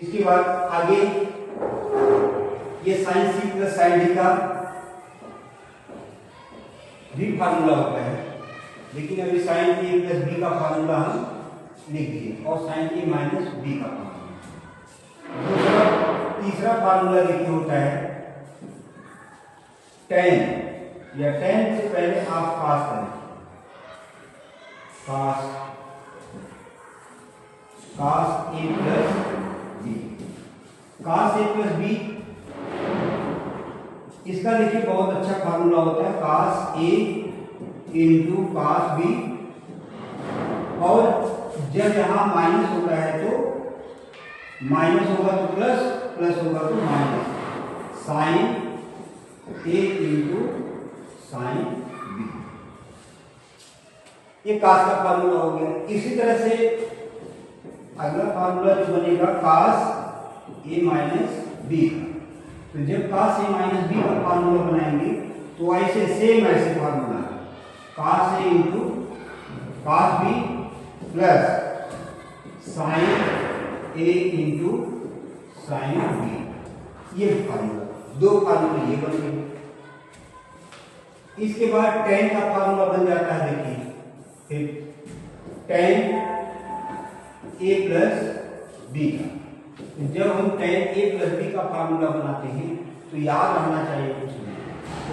इसके बाद आगे ये sine C plus sine D का भी फार्मूला होता है, लेकिन अभी साइन ए प्लस बी का फार्मूला हम लिख दिए और साइन ए माइनस बी का फार्मूला। तीसरा फार्मूला देखिए होता है टेन, या टेन से पहले आप पास करें, कास ए प्लस बी, कास ए प्लस बी, इसका देखिए बहुत अच्छा फार्मूला होता है कास ए इंटू कास बी, और जब यहां माइनस होता है तो माइनस होगा तो प्लस, प्लस होगा तो minus, sign A into sine B, ये कास का फार्मूला हो गया। इसी तरह से अगला फार्मूला जो बनेगा कास ए माइनस बी, तो जब कास ए माइनस बी का फार्मूला बनाएंगे तो ऐसे सेम ऐसे formula cos A into cos B plus sine A into sine B, ये फार्मूला, दो फार्मूले ये बन गए। इसके बाद टेन का फार्मूला बन जाता है, देखिए फिर टेन ए प्लस बी का, जब हम टेन ए प्लस बी का फार्मूला बनाते हैं तो याद रहना चाहिए कुछ नहीं, तो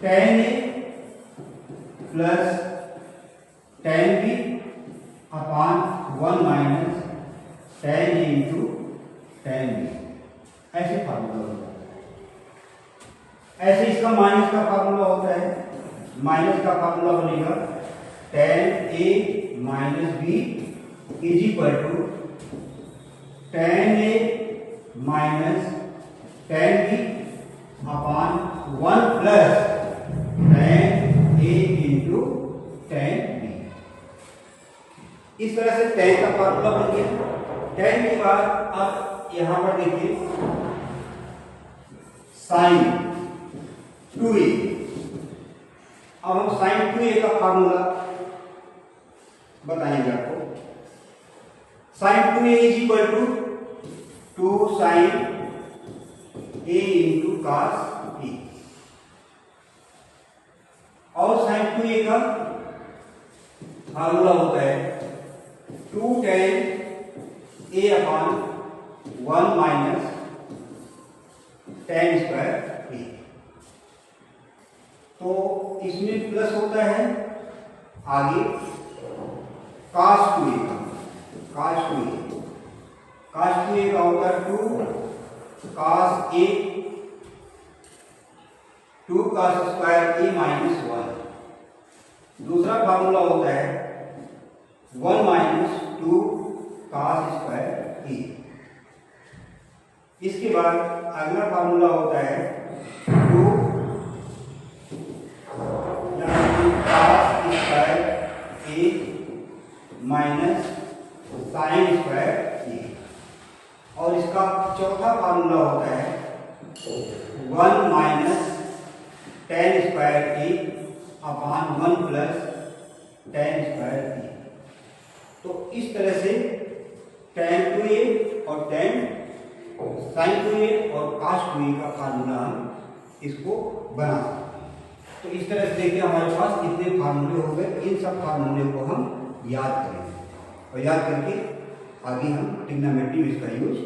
ten A plus ten B upon 1 minus ten A into tan B, ऐसे फार्मूला होता है। ऐसे इसका माइनस का फार्मूला होता है, माइनस का फार्मूला बनेगा tan A minus B is equal to tan A minus tan B upon 1 plus tan A into tan B. इस तरह से टेन का फार्मूला बन गया। टेन के बाद अब यहां पर देखिए साइन 2a, अब हम साइन 2a का फार्मूला बताएंगे आपको। Sine 2a is equal to 2 sine a into cos A, और साइन 2a का फार्मूला होता है 2 tan A upon 1 minus tan square A, तो इसमें प्लस होता है आगे कास 2a का, कास 2a का होता है 2 कास ए, 2 कास स्क्वायर ए माइनस 1। दूसरा फार्मूला होता है 1 माइनस 2 कास स्क्वायर ए। इसके बाद अगला फार्मूला होता है 2 कास स्क्वायर ए माइनस साइन स्क्वायर ए, और इसका चौथा फार्मूला होता है 1 minus tan square A upon 1 plus ten square A. तो इस तरह से टेन 2a और टेन साइन 2a और कास 2a का फार्मूला हम इसको बना सकते हैं। तो इस तरह से देखिए हमारे पास कितने फार्मूले हो गए। इन सब फार्मूले को हम याद करेंगे और याद करके आगे हम ट्रिग्नोमेट्री में इसका यूज